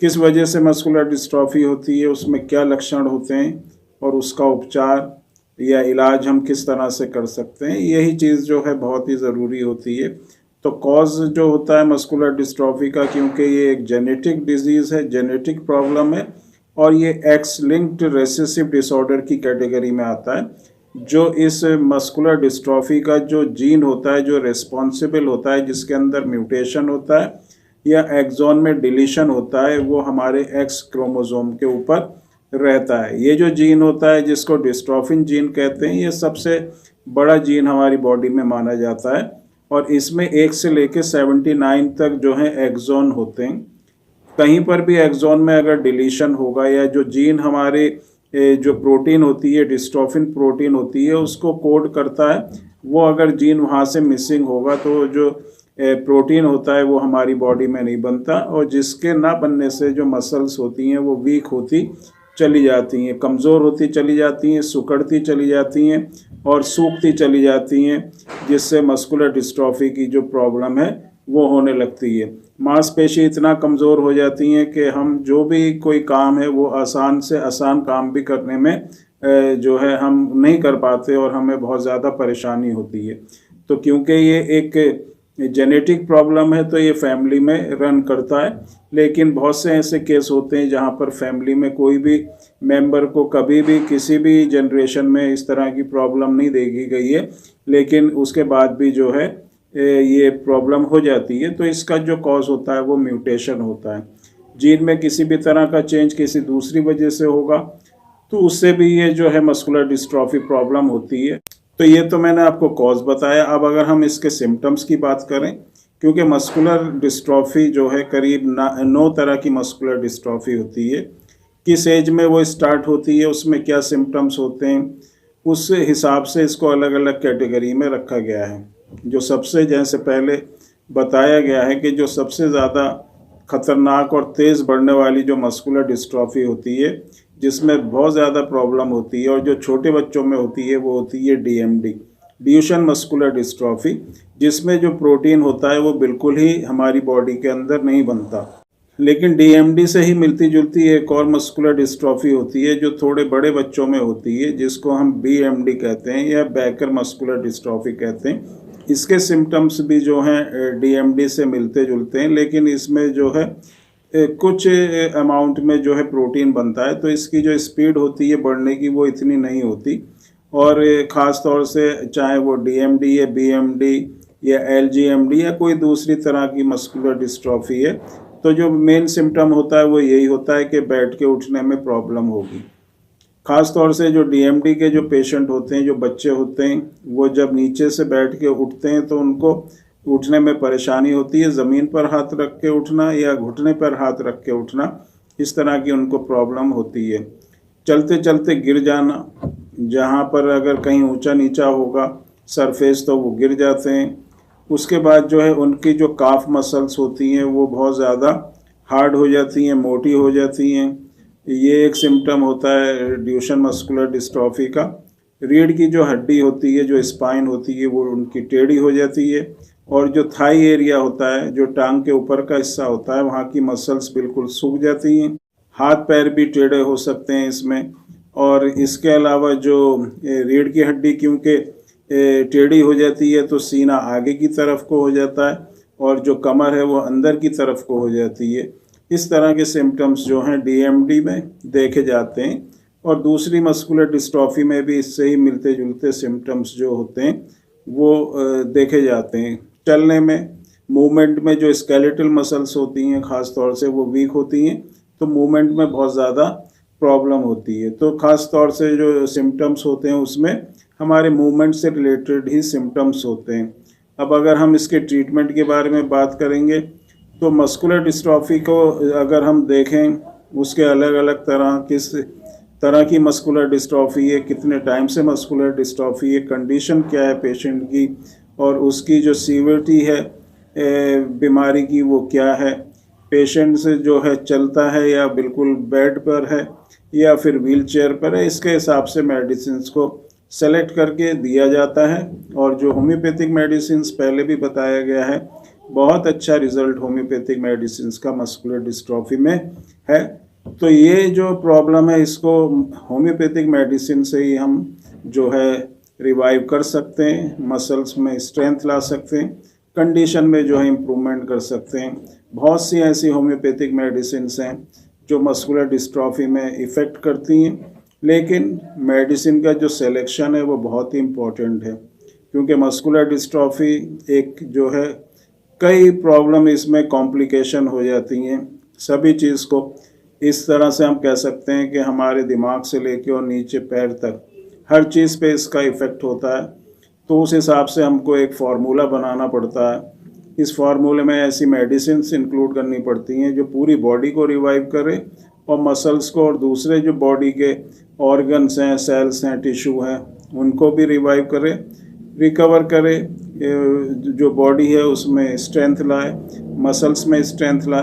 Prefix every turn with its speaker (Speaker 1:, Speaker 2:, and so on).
Speaker 1: किस वजह से मस्कुलर डिस्ट्रॉफी होती है, उसमें क्या लक्षण होते हैं और उसका उपचार या इलाज हम किस तरह से कर सकते हैं, यही चीज़ जो है बहुत ही ज़रूरी होती है। तो कॉज जो होता है मस्कुलर डिस्ट्रॉफी का, क्योंकि ये एक जेनेटिक डिजीज़ है, जेनेटिक प्रॉब्लम है और ये एक्स लिंक्ड रेसेसिव डिसऑर्डर की कैटेगरी में आता है। जो इस मस्कुलर डिस्ट्रॉफी का जो जीन होता है, जो रिस्पॉन्सिबल होता है, जिसके अंदर म्यूटेशन होता है या एक्सॉन में डिलीशन होता है, वो हमारे एक्स क्रोमोसोम के ऊपर रहता है। ये जो जीन होता है जिसको डिस्ट्रोफिन जीन कहते हैं, ये सबसे बड़ा जीन हमारी बॉडी में माना जाता है और इसमें 1 से लेकर 79 तक जो है एक्सॉन होते हैं। कहीं पर भी एक्सॉन में अगर डिलीशन होगा या जो जीन हमारे जो प्रोटीन होती है, डिस्ट्रोफिन प्रोटीन होती है, उसको कोड करता है, वो अगर जीन वहाँ से मिसिंग होगा तो जो प्रोटीन होता है वो हमारी बॉडी में नहीं बनता और जिसके ना बनने से जो मसल्स होती हैं वो वीक होती चली जाती हैं, कमज़ोर होती चली जाती हैं, सिकुड़ती चली जाती हैं और सूखती चली जाती हैं, जिससे मस्कुलर डिस्ट्रॉफी की जो प्रॉब्लम है वो होने लगती है। मांसपेशी इतना कमज़ोर हो जाती हैं कि हम जो भी कोई काम है वो आसान से आसान काम भी करने में जो है हम नहीं कर पाते और हमें बहुत ज़्यादा परेशानी होती है। तो क्योंकि ये एक जेनेटिक प्रॉब्लम है तो ये फैमिली में रन करता है, लेकिन बहुत से ऐसे केस होते हैं जहाँ पर फैमिली में कोई भी मेंबर को कभी भी किसी भी जनरेशन में इस तरह की प्रॉब्लम नहीं देखी गई है, लेकिन उसके बाद भी जो है ये प्रॉब्लम हो जाती है। तो इसका जो कॉज होता है वो म्यूटेशन होता है, जीन में किसी भी तरह का चेंज किसी दूसरी वजह से होगा तो उससे भी ये जो है मस्कुलर डिस्ट्रॉफी प्रॉब्लम होती है। तो ये तो मैंने आपको कॉज बताया। अब अगर हम इसके सिम्टम्स की बात करें, क्योंकि मस्कुलर डिस्ट्रॉफी जो है करीब 9 तरह की मस्कुलर डिस्ट्रॉफी होती है, किस एज में वो स्टार्ट होती है, उसमें क्या सिम्टम्स होते हैं, उस हिसाब से इसको अलग अलग कैटेगरी में रखा गया है। जो सबसे जैसे पहले बताया गया है कि जो सबसे ज़्यादा खतरनाक और तेज़ बढ़ने वाली जो मस्कुलर डिस्ट्रॉफी होती है, जिसमें बहुत ज़्यादा प्रॉब्लम होती है और जो छोटे बच्चों में होती है, वो होती है डीएमडी, ड्यूशन मस्कुलर डिस्ट्रॉफी, जिसमें जो प्रोटीन होता है वो बिल्कुल ही हमारी बॉडी के अंदर नहीं बनता। लेकिन डीएमडी से ही मिलती जुलती एक और मस्कुलर डिस्ट्रॉफी होती है जो थोड़े बड़े बच्चों में होती है, जिसको हम बीएमडी कहते हैं या बैकर मस्कुलर डिस्ट्रॉफी कहते हैं। इसके सिम्टम्स भी जो हैं डीएमडी से मिलते जुलते हैं, लेकिन इसमें जो है कुछ अमाउंट में जो है प्रोटीन बनता है, तो इसकी जो स्पीड होती है बढ़ने की वो इतनी नहीं होती। और ख़ास तौर से चाहे वो डीएमडी या बीएमडी या एलजीएमडी या कोई दूसरी तरह की मस्कुलर डिस्ट्रॉफी है, तो जो मेन सिम्टम होता है वो यही होता है कि बैठ के उठने में प्रॉब्लम होगी। ख़ास तौर से जो डीएमडी के जो पेशेंट होते हैं, जो बच्चे होते हैं, वो जब नीचे से बैठ के उठते हैं तो उनको उठने में परेशानी होती है, ज़मीन पर हाथ रख के उठना या घुटने पर हाथ रख के उठना, इस तरह की उनको प्रॉब्लम होती है। चलते चलते गिर जाना, जहाँ पर अगर कहीं ऊंचा नीचा होगा सरफेस तो वो गिर जाते हैं। उसके बाद जो है उनकी जो काफ मसल्स होती हैं वो बहुत ज़्यादा हार्ड हो जाती हैं, मोटी हो जाती हैं। ये एक सिम्टम होता है ड्यूशन मस्कुलर डिस्ट्रॉफी का। रीढ़ की जो हड्डी होती है, जो स्पाइन होती है, वो उनकी टेढ़ी हो जाती है और जो थाई एरिया होता है, जो टांग के ऊपर का हिस्सा होता है, वहाँ की मसल्स बिल्कुल सूख जाती हैं। हाथ पैर भी टेढ़े हो सकते हैं इसमें। और इसके अलावा जो रीढ़ की हड्डी क्योंकि टेढ़ी हो जाती है तो सीना आगे की तरफ को हो जाता है और जो कमर है वो अंदर की तरफ को हो जाती है। इस तरह के सिम्टम्स जो हैं डीएमडी में देखे जाते हैं और दूसरी मस्कुलर डिस्ट्रॉफी में भी इससे ही मिलते जुलते सिम्टम्स जो होते हैं वो देखे जाते हैं। चलने में, मूवमेंट में जो स्केलेटल मसल्स होती हैं ख़ास तौर से वो वीक होती हैं, तो मूवमेंट में बहुत ज़्यादा प्रॉब्लम होती है। तो ख़ास तौर से जो सिम्टम्स होते हैं उसमें हमारे मूवमेंट से रिलेटेड ही सिम्टम्स होते हैं। अब अगर हम इसके ट्रीटमेंट के बारे में बात करेंगे तो मस्कुलर डिस्ट्रॉफी को अगर हम देखें, उसके अलग अलग किस तरह की मस्कुलर डिस्ट्रॉफी है, कितने टाइम से मस्कुलर डिस्ट्रॉफी है, कंडीशन क्या है पेशेंट की और उसकी जो सीवियरिटी है बीमारी की वो क्या है, पेशेंट से जो है चलता है या बिल्कुल बेड पर है या फिर व्हील चेयर पर है, इसके हिसाब से मेडिसिन को सेलेक्ट करके दिया जाता है। और जो होम्योपैथिक मेडिसिन पहले भी बताया गया है बहुत अच्छा रिजल्ट होम्योपैथिक मेडिसिन का मस्कुलर डिस्ट्रॉफी में है। तो ये जो प्रॉब्लम है इसको होम्योपैथिक मेडिसिन से ही हम जो है रिवाइव कर सकते हैं, मसल्स में स्ट्रेंथ ला सकते हैं, कंडीशन में जो है इम्प्रूवमेंट कर सकते हैं। बहुत सी ऐसी होम्योपैथिक मेडिसिन हैं जो मस्कुलर डिस्ट्रॉफी में इफ़ेक्ट करती हैं, लेकिन मेडिसिन का जो सिलेक्शन है वो बहुत ही इम्पोर्टेंट है, क्योंकि मस्कुलर डिस्ट्रॉफी एक जो है कई प्रॉब्लम इसमें कॉम्प्लिकेशन हो जाती हैं। सभी चीज़ को इस तरह से हम कह सकते हैं कि हमारे दिमाग से लेके और नीचे पैर तक हर चीज़ पे इसका इफ़ेक्ट होता है। तो उस हिसाब से हमको एक फार्मूला बनाना पड़ता है। इस फार्मूले में ऐसी मेडिसिन्स इंक्लूड करनी पड़ती हैं जो पूरी बॉडी को रिवाइव करे और मसल्स को और दूसरे जो बॉडी के ऑर्गन्स हैं, सेल्स हैं, टिश्यू हैं, उनको भी रिवाइव करे, रिकवर करे, जो बॉडी है उसमें स्ट्रेंथ लाए, मसल्स में स्ट्रेंथ लाए।